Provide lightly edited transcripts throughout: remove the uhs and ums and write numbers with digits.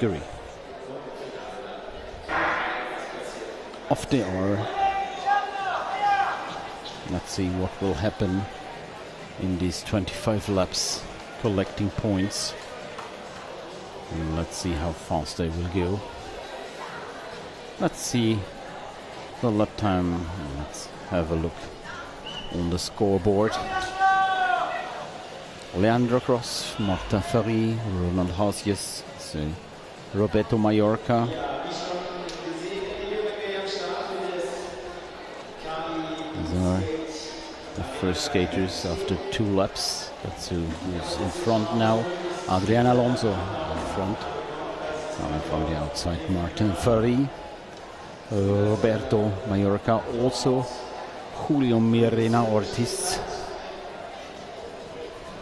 category of the hour. Let's see what will happen in these 25 laps, collecting points. And let's see how fast they will go. Let's see the lap time. Let's have a look on the scoreboard. Leandro Cross, Martin Ferrié, Ronald Haasjes, Roberto Mallorca. These are the first skaters after 2 laps. That's who's in front now. Adrian Alonso in front. Coming from the outside, Martin Ferrié. Roberto Mallorca, also Julio Mirena Ortiz.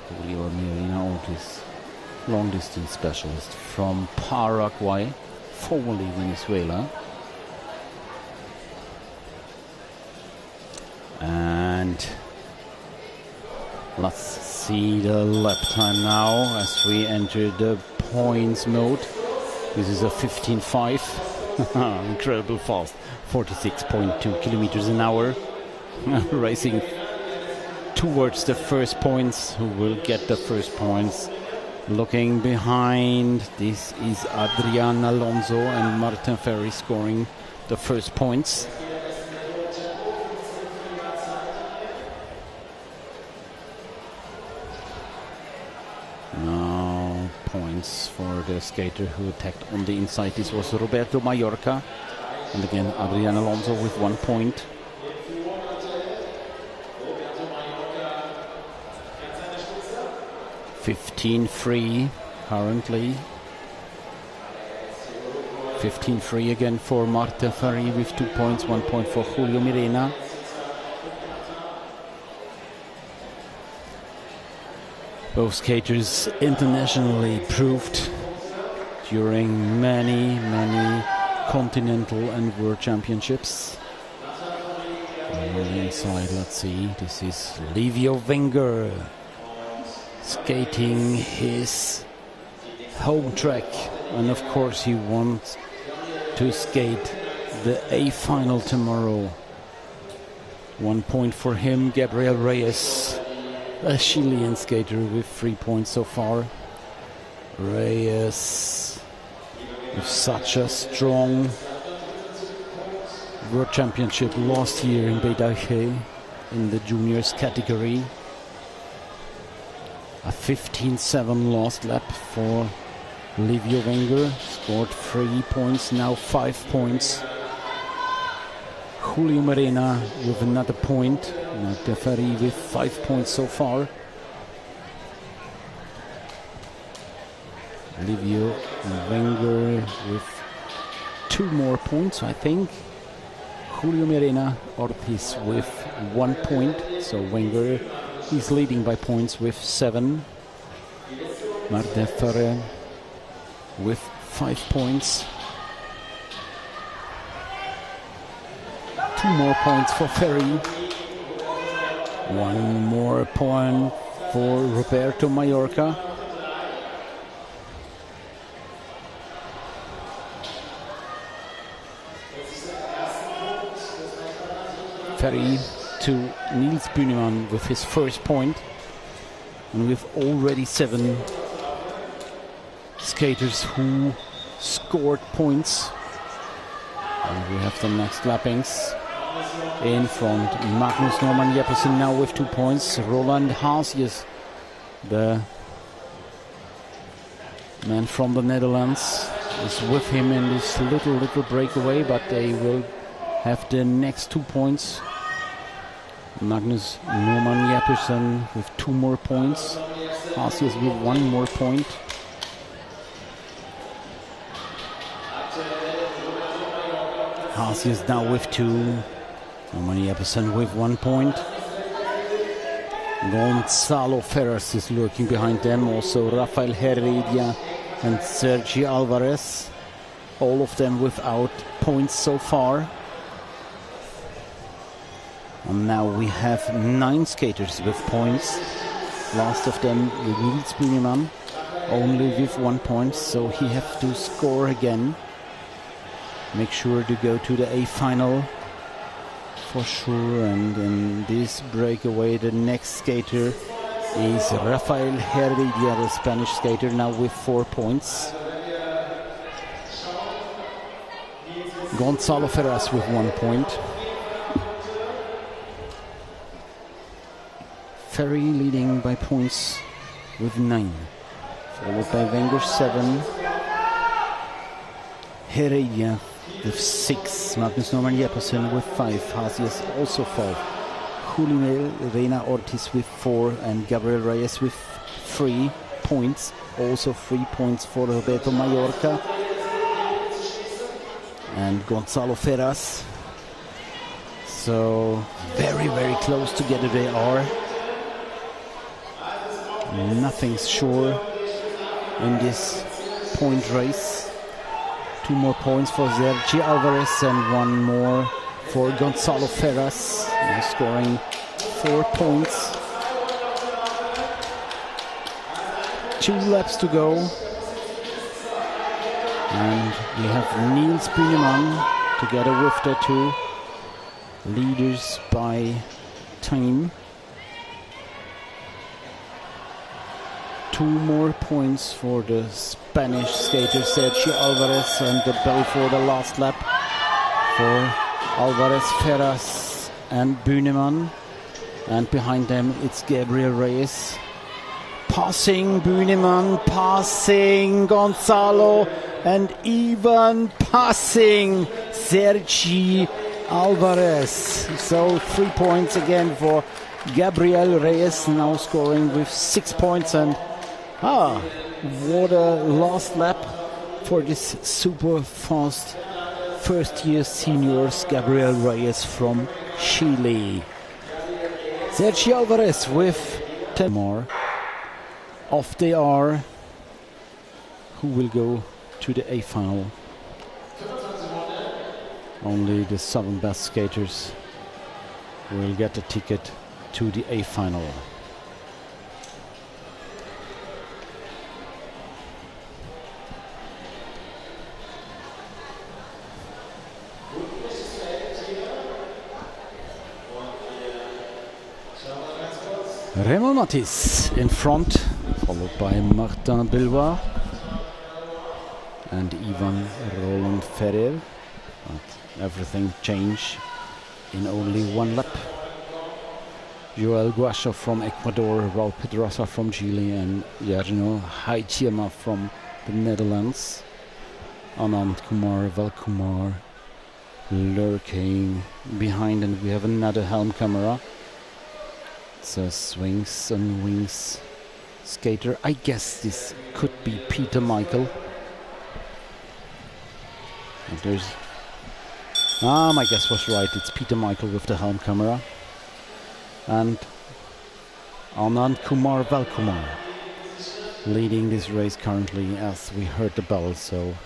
Julio Mirena Ortiz, long distance specialist from Paraguay, formerly Venezuela. And let's see the lap time now as we enter the points mode. This is a 15.5. Incredible fast, 46.2 kilometers an hour. Racing towards the first points. Who will get the first points? Looking behind, this is Adrian Alonso and Martin Ferrié scoring the first points. Now points for the skater who attacked on the inside. This was Roberto Mallorca, and again Adrian Alonso with 1 point. $15-3 currently. 15-3 again for Martin Ferrié with 2 points, 1 point for Julio Mirena. Both skaters internationally proved during many continental and world championships. On the inside, let's see, this is Livio Wenger skating his home track, and of course he wants to skate the A final tomorrow. 1 point for him. Gabriel Reyes, a Chilean skater with 3 points so far. Reyes with such a strong world championship last year in Pedraza in the juniors category. A 15-7 last lap for Livio Wenger. Scored 3 points, now 5 points. Julio Mirena with another point. Martin Ferrié with 5 points so far. Livio and Wenger with 2 more points, I think. Julio Mirena Ortiz with 1 point. So Wenger is leading by points with 7. Martin Ferrié with 5 points. 2 more points for Ferrié. 1 more point for Roberto Mallorca. Ferrié to Niels Buneman with his first point, and with already 7 skaters who scored points. And we have the next lappings. In front, Magnus Norman Jeppesen now with 2 points. Roland Haasjes, the man from the Netherlands, is with him in this little breakaway, but they will have the next 2 points. Magnus Norman Jeppesen with 2 more points. Haasjes with 1 more point. Haasjes now with 2. Norman Jeppesen with 1 point. Gonzalo Ferraz is lurking behind them. Also Rafael Heredia and Sergi Alvarez. All of them without points so far. And now we have 9 skaters with points. Last of them, Niels Buneman. only with 1 point, so he have to score again. Make sure to go to the A final for sure. And in this breakaway, the next skater is Rafael Heredia, the Spanish skater, now with 4 points. Gonzalo Ferraz with 1 point. Ferry leading by points with 9, followed by Wenger 7, Heredia with 6, Magnus Norman Jeppesen with 5, Haasjes also 5, Julio Reina Ortiz with 4, and Gabriel Reyes with 3 points, also 3 points for Roberto Mallorca. And Gonzalo Ferraz. So very, very close together they are. Nothing's sure in this point race. 2 more points for Sergi Alvarez and 1 more for Gonzalo Ferraz. He's scoring 4 points. 2 laps to go. And we have Niels Buneman together with the 2 leaders by time. 2 more points for the Spanish skater Sergi Alvarez, and the bell for the last lap for Alvarez, Ferraz and Buneman. And behind them it's Gabriel Reyes. Passing Buneman, passing Gonzalo, and even passing Sergi Alvarez. So 3 points again for Gabriel Reyes, now scoring with 6 points. And what a last lap for this super fast first year seniors Gabriel Reyes from Chile. Sergi Alvarez with 10 more. Off they are. Who will go to the A final? Only the 7 best skaters will get a ticket to the A final. Raymond Matisse in front, followed by Martin Bilbao and Ivan Roland Ferrer. But everything changed in only 1 lap. Joel Guasha from Ecuador, Raul Pedraza from Chile, and Jarno Haitiema from the Netherlands. Anandkumar, Velkumar lurking behind, and we have another helm camera. It's a swings and wings skater. I guess this could be Peter Michael. And there's my guess was right. It's Peter Michael with the helm camera. And Anandkumar Velkumar leading this race currently as we heard the bell. So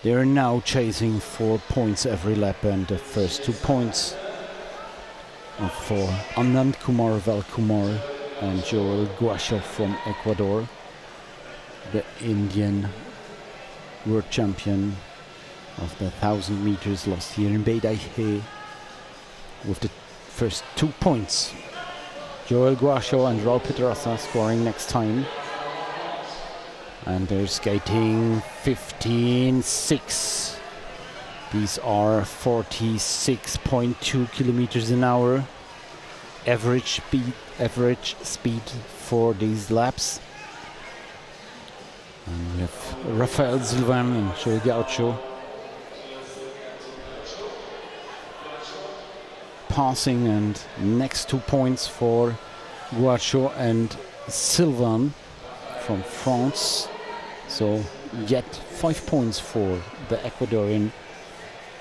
they're now chasing 4 points every lap, and the first 2 points for Anandkumar Velkumar and Joel Guasha from Ecuador, the Indian world champion of the 1,000 meters last year in Beidaihe, with the first 2 points. Joel Guasha and Raul Pedraza scoring next time. And they're skating 15.6. These are 46.2 kilometers an hour. Average speed for these laps. And we have Rafael Silvan and Joel Gaucho passing, and next 2 points for Guacho and Silvan from France. So yet 5 points for the Ecuadorian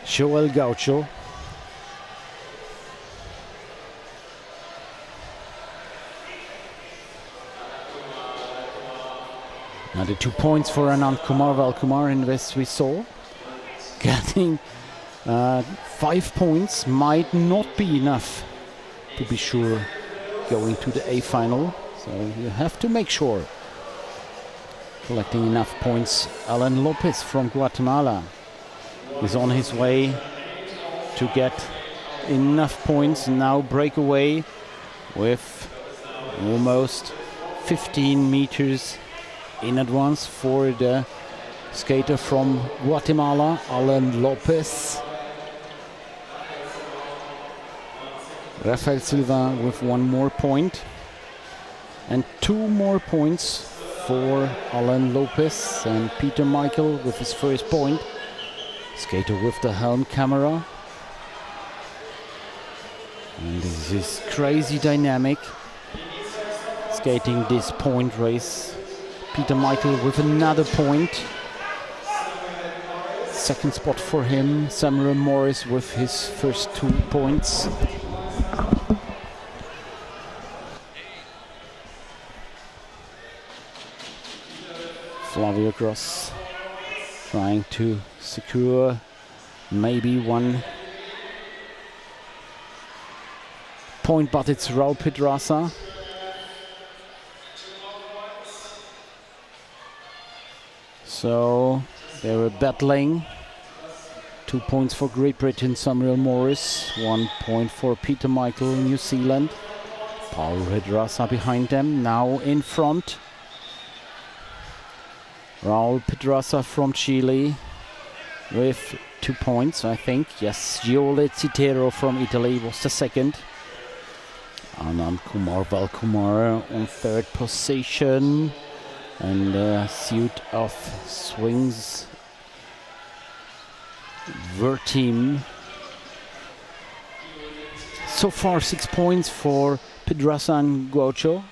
Joel Gaucho. Another 2 points for Anandkumar Velkumar in this we saw. Getting 5 points might not be enough to be sure going to the A final. So you have to make sure collecting enough points. Alan Lopez from Guatemala is on his way to get enough points. Now breakaway with almost 15 meters in advance for the skater from Guatemala, Alan Lopez. Rafael Silva with one more point and 2 more points for Alan Lopez, and Peter Michael with his first point. Skater with the helm camera. And this is crazy dynamic. Skating this point race. Peter Michael with another point. Second spot for him. Samuel Morris with his first 2 points. Flavio Gross trying to secure maybe 1 point, but it's Raul Pedraza. So they were battling. 2 points for Great Britain, Samuel Morris. 1 point for Peter Michael, New Zealand. Paul Pedraza behind them, now in front. Raul Pedraza from Chile with 2 points, I think. Yes, Gioele Citterio from Italy was the second. Anandkumar, Velkumar on third position. And a suit of swings team. So far 6 points for Pedraza and Guocho.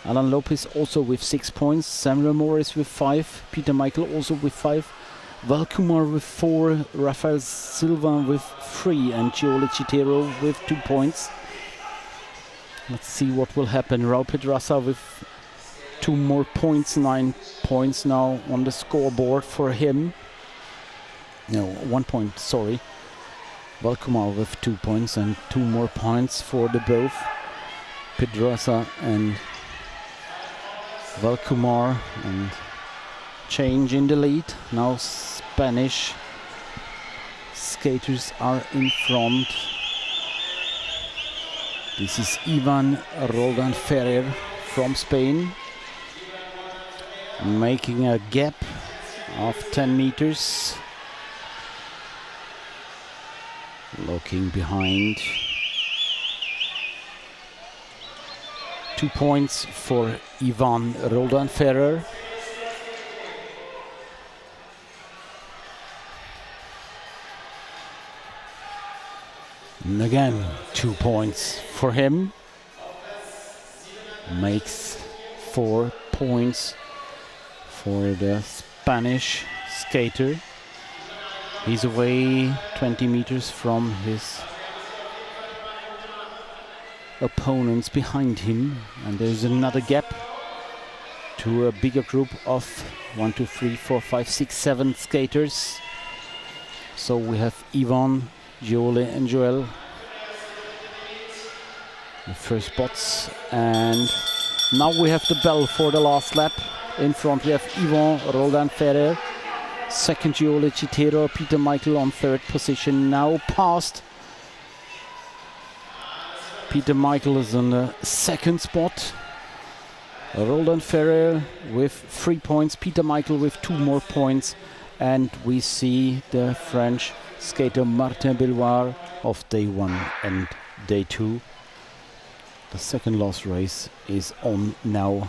Alan Lopez also with 6 points. Samuel Morris with 5. Peter Michael also with 5. Velkumar with 4. Rafael Silva with 3. And Gioele Citterio with 2 points. Let's see what will happen. Raul Pedraza with 2 more points. 9 points now on the scoreboard for him. No, 1 point, sorry. Velkumar with 2 points and 2 more points for the both. Pedraza and Velkumar, and change in the lead. Now Spanish skaters are in front. This is Ivan Roldan Ferrer from Spain, making a gap of 10 meters. Looking behind. 2 points for Ivan Roldan Ferrer. And again, 2 points for him. Makes 4 points for the Spanish skater. He's away 20 meters from his opponents behind him, and there's another gap to a bigger group of 1, 2, 3, 4, 5, 6, 7 skaters. So we have Ivan, Gioele and Gioele, the first spots, and now we have the bell for the last lap. In front we have Ivan Roldan Ferrer, second Gioele Citterio, Peter Michael on third position, now past. Peter Michael is on the second spot. Roldan Ferrer with 3 points, Peter Michael with 2 more points, and we see the French skater Martin Belloir of day 1 and day 2. The second last race is on now.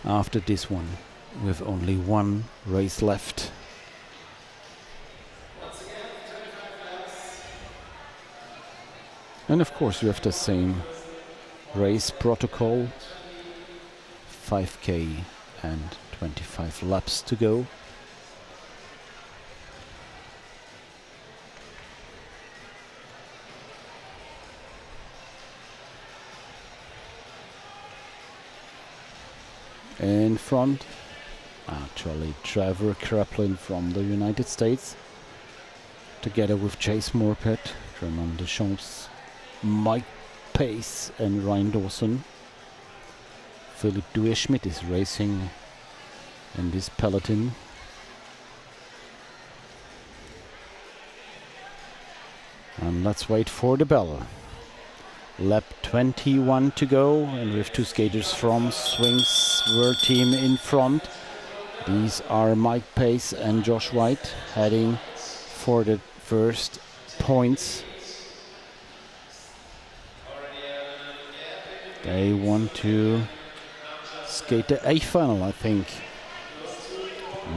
After this one, with only 1 race left. And of course we have the same race protocol. 5K and 25 laps to go. In front, actually Trevor Kraplin from the United States, together with Chase Morpet, Clement Deschamps, Mike Pace and Ryan Dawson. Philipp Dueschmidt is racing in this peloton. And let's wait for the bell. Lap 21 to go, and we have two skaters from Swings World Team in front. These are Mike Pace and Josh White heading for the first points. They want to skate the A final, I think.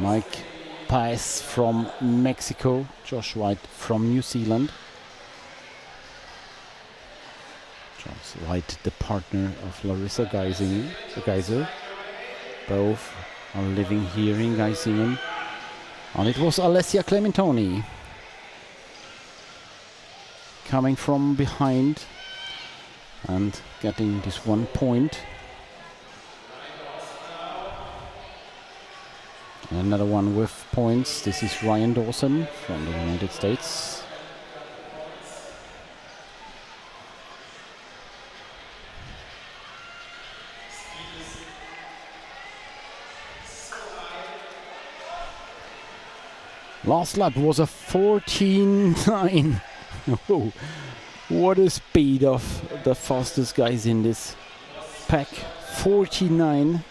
Mike Pace from Mexico, Josh White from New Zealand. Josh White, the partner of Larissa Geiser. Both are living here in Geisingen. And it was Alessia Clementoni coming from behind and getting this 1 point. Another one with points. This is Ryan Dawson from the United States. Last lap was a 14.9. Oh, what a speed of the fastest guys in this pack. 49.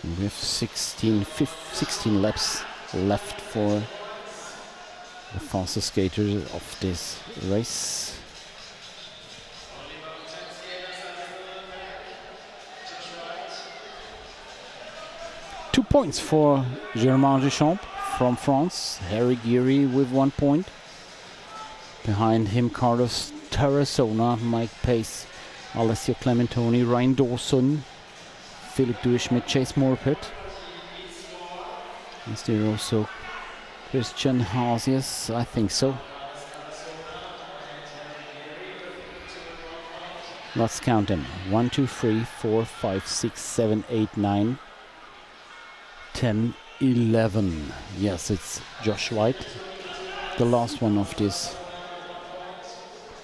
We have 16 laps left for the fastest skaters of this race. Two points for Germain Deschamps from France. Harry Geary with 1 point. Behind him, Carlos Tarazona, Mike Pace, Alessio Clementoni, Ryan Dawson, Philipp Dueschmidt, Chase Morpeth. Is there also Christian Haasjes? I think so. Let's count them. 1, 2, 3, 4, 5, 6, 7, 8, 9, 10, 11. Yes, it's Josh White, the last one of this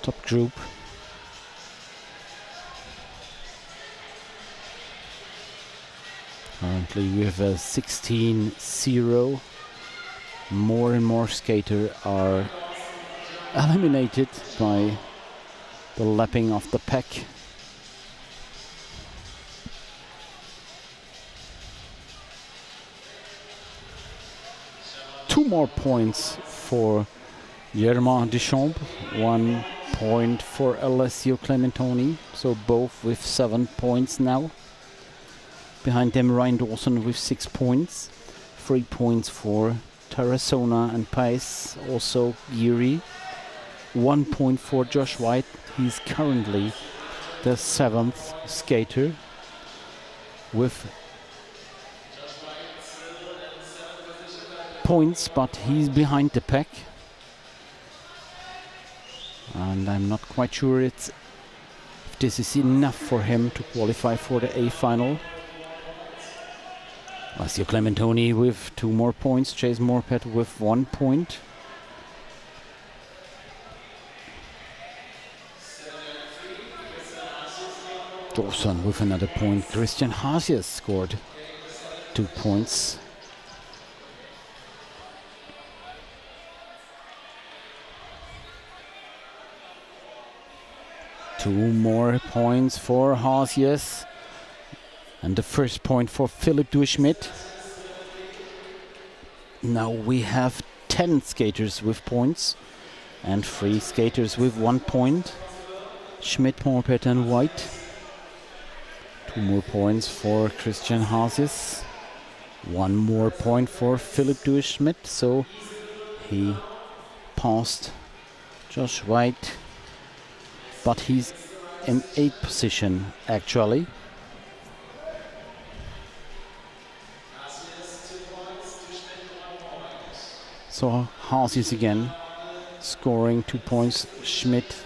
top group. Currently we have a 16-0. More and more skaters are eliminated by the lapping of the pack. Two more points for Germain Deschamps, 1 point for Alessio Clementoni, so both with 7 points now. Behind them, Ryan Dawson with 6 points, 3 points for Tarazona and Pace, also Geary. 1 point for Josh White. He's currently the 7th skater with points, but he's behind the pack. And I'm not quite sure if this is enough for him to qualify for the A final. Alessio Clementoni with 2 more points, Chase Morpeth with 1 point. Dawson with another point. Christian Haasjes scored 2 points. Two more points for Haasjes. And the first point for Philipp Dueschmidt. Now we have 10 skaters with points and 3 skaters with 1 point. Schmidt, Morpeth and White. 2 more points for Christian Haasjes. 1 more point for Philipp Dueschmidt, so he passed Josh White, but he's in 8th position actually. So Haasjes again scoring 2 points, Schmidt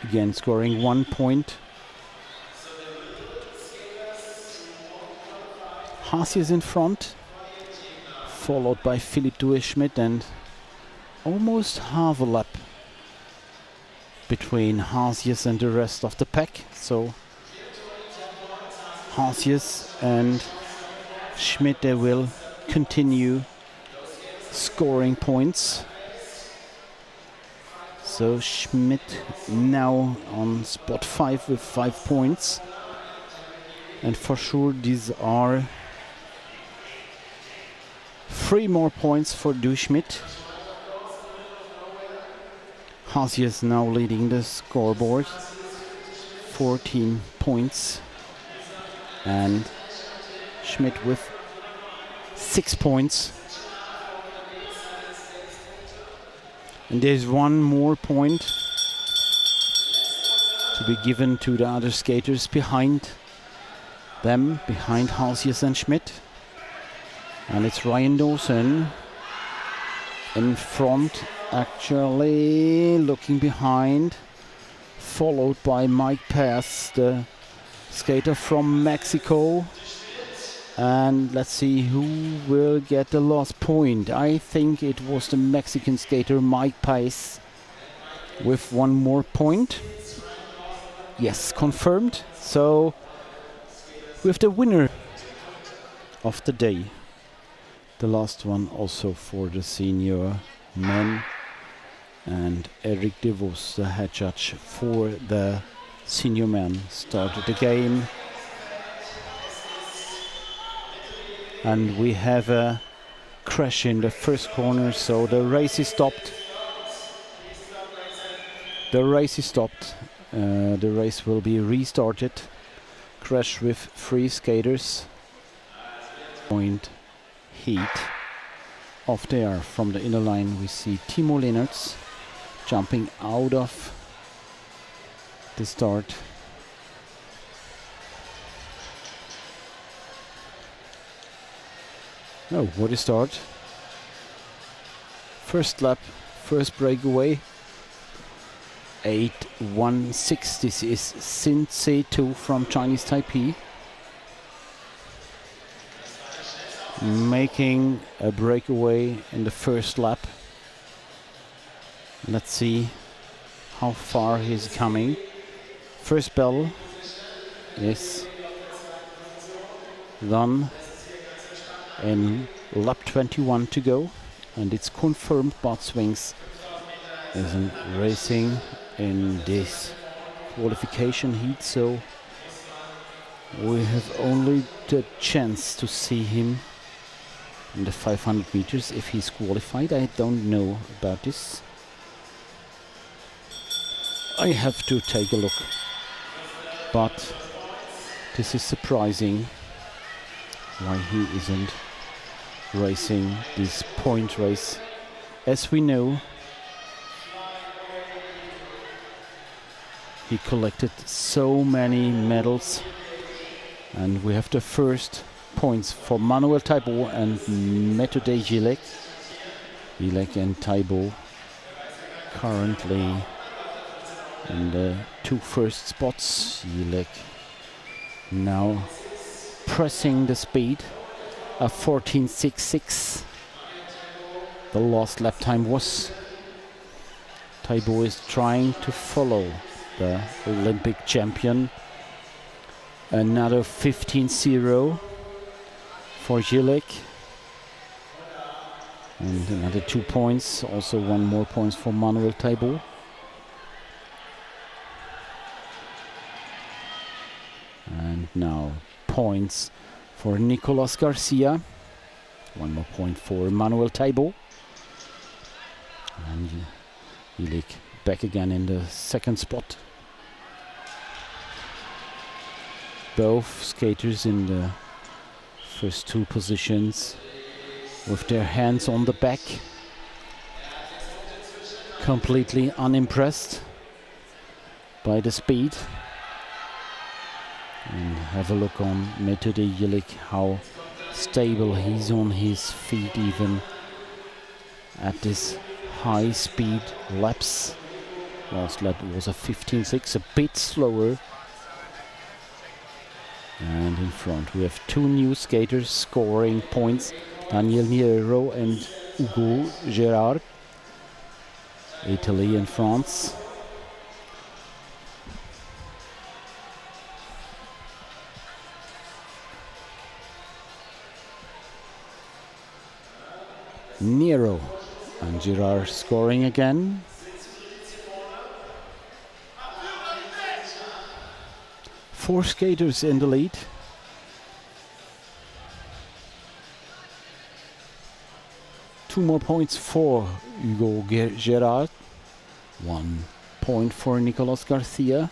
again scoring 1 point. Haasjes in front, followed by Philipp Dueschmidt, and almost half a lap between Haasjes and the rest of the pack. So Haasjes and Schmidt, they will continue scoring points. So Schmidt now on spot 5 with 5 points. And for sure these are 3 more points for Schmidt. Haasjes now leading the scoreboard, 14 points. And Schmidt with 6 points. And there's one more point to be given to the other skaters behind them, behind Haasjes and Schmidt. And it's Ryan Dawson in front, actually looking behind, followed by Mike Pass, the skater from Mexico. And let's see who will get the last point. I think it was the Mexican skater Mike Pace with 1 more point. Yes, confirmed. So with the winner of the day, the last one also for the senior men, and Eric DeVos, the head judge for the senior men, started the game. And we have a crash in the first corner, so the race is stopped. The race is stopped. The race will be restarted. Crash with 3 skaters. Point heat. Off there from the inner line we see Timo Leenerts jumping out of the start. Oh, what a start. First lap, first breakaway. 8:16. This is Sin Se 2 from Chinese Taipei, making a breakaway in the first lap. Let's see how far he's coming. First bell is done in lap 21 to go, and it's confirmed Bart Swings isn't racing in this qualification heat, so we have only the chance to see him in the 500 meters if he's qualified. I don't know about this. I have to take a look, but this is surprising why he isn't racing this point race. As we know, he collected so many medals, and we have the first points for Manuel Taibo and Methode Gilek. Gilek and Taibo currently in the 2 first spots. Gilek now pressing the speed of 14.66. The last lap time was. Taibo is trying to follow the Olympic champion. Another 15.0 for Gilek. And another 2 points, also 1 more points for Manuel Taibo. And now points for Nicolas Garcia. 1 more point for Manuel Taibo. And Gilek back again in the 2nd spot. Both skaters in the first 2 positions with their hands on the back, completely unimpressed by the speed. And have a look on Methode Gilek, how stable he's on his feet even at this high speed laps. Last lap was a 15.6, a bit slower. And in front we have 2 new skaters scoring points, Daniel Niero and Hugo Gerard, Italy and France. Nero and Girard scoring again. Four skaters in the lead. Two more points for Hugo Girard. 1 point for Nicolas Garcia.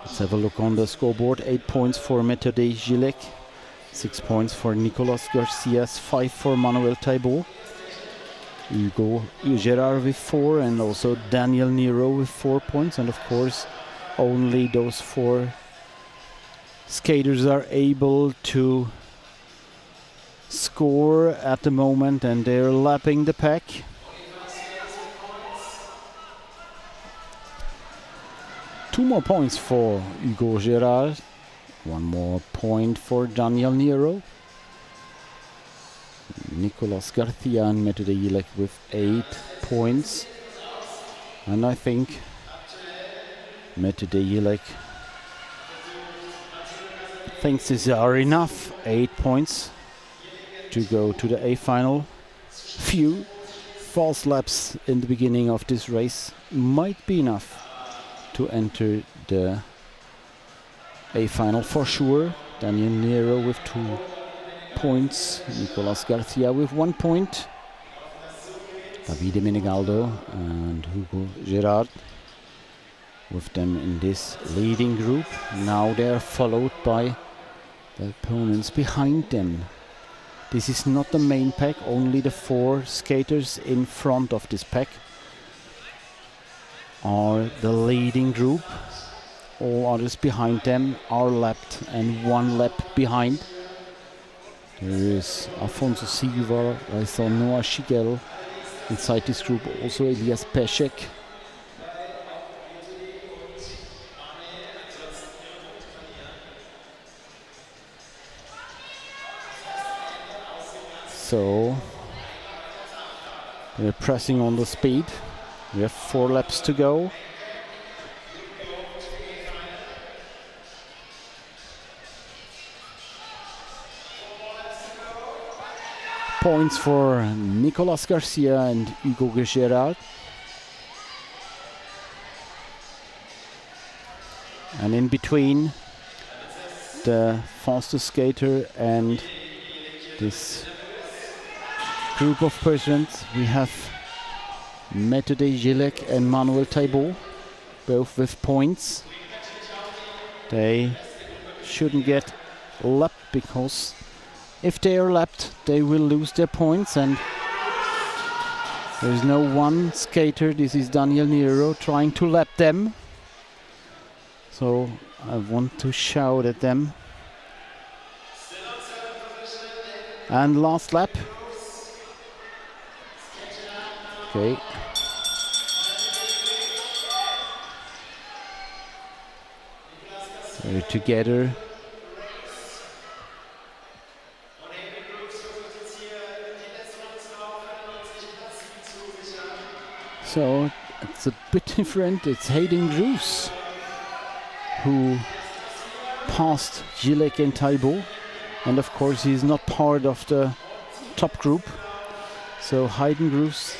Let's have a look on the scoreboard. 8 points for Methode Gilek. 6 points for Nicolas Garcia. 5 for Manuel Taibo. Hugo Girard with 4, and also Daniel Nero with 4 points. And of course, only those 4 skaters are able to score at the moment, and they're lapping the pack. Two more points for Hugo Girard. 1 more point for Daniel Nero. Nicolas Garcia and Methode Gilek with 8 points. And I think Methode Gilek thinks these are enough. 8 points to go to the A final. Few false laps in the beginning of this race might be enough to enter the A final for sure. Daniel Nero with 2 points. Nicolas Garcia with 1 point. Davide Menegaldo and Hugo Girard with them in this leading group. Now they are followed by the opponents behind them. This is not the main pack, only the 4 skaters in front of this pack are the leading group. All others behind them are lapped and 1 lap behind. There is Afonso Silva, I saw Noah Schigel inside this group, also Elias Peszek. So they're pressing on the speed. We have 4 laps to go. Points for Nicolas Garcia and Hugo Girard. And in between the fastest skater and this group of persons, we have Methode Gilek and Manuel Taibo, both with points. They shouldn't get lapped, because if they are lapped, they will lose their points, and there is no one skater. This is Daniel Nero trying to lap them. So I want to shout at them. And last lap. Okay. They're together. So it's a bit different. It's Hayden Groos who passed Gilek and Taibo, and of course he's not part of the top group. So Hayden Groos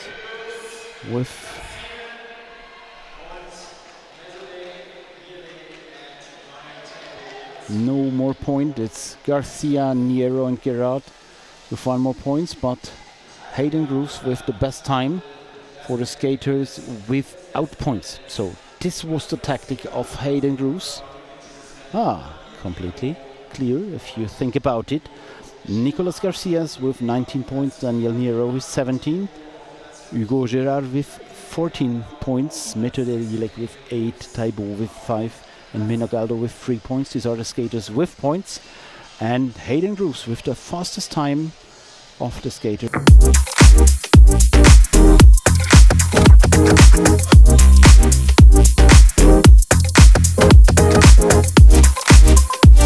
with no more point. It's Garcia, Nero and Girard with 1 more points, but Hayden Groos with the best time for the skaters without points. So this was the tactic of Hayden Groos. Completely clear if you think about it. Nicolas Garcias with 19 points, Daniel Nero with 17, Hugo Girard with 14 points, Methode Gilek with 8, Taibo with 5, and Menegaldo with 3 points. These are the skaters with points. And Hayden Groos with the fastest time of the skater.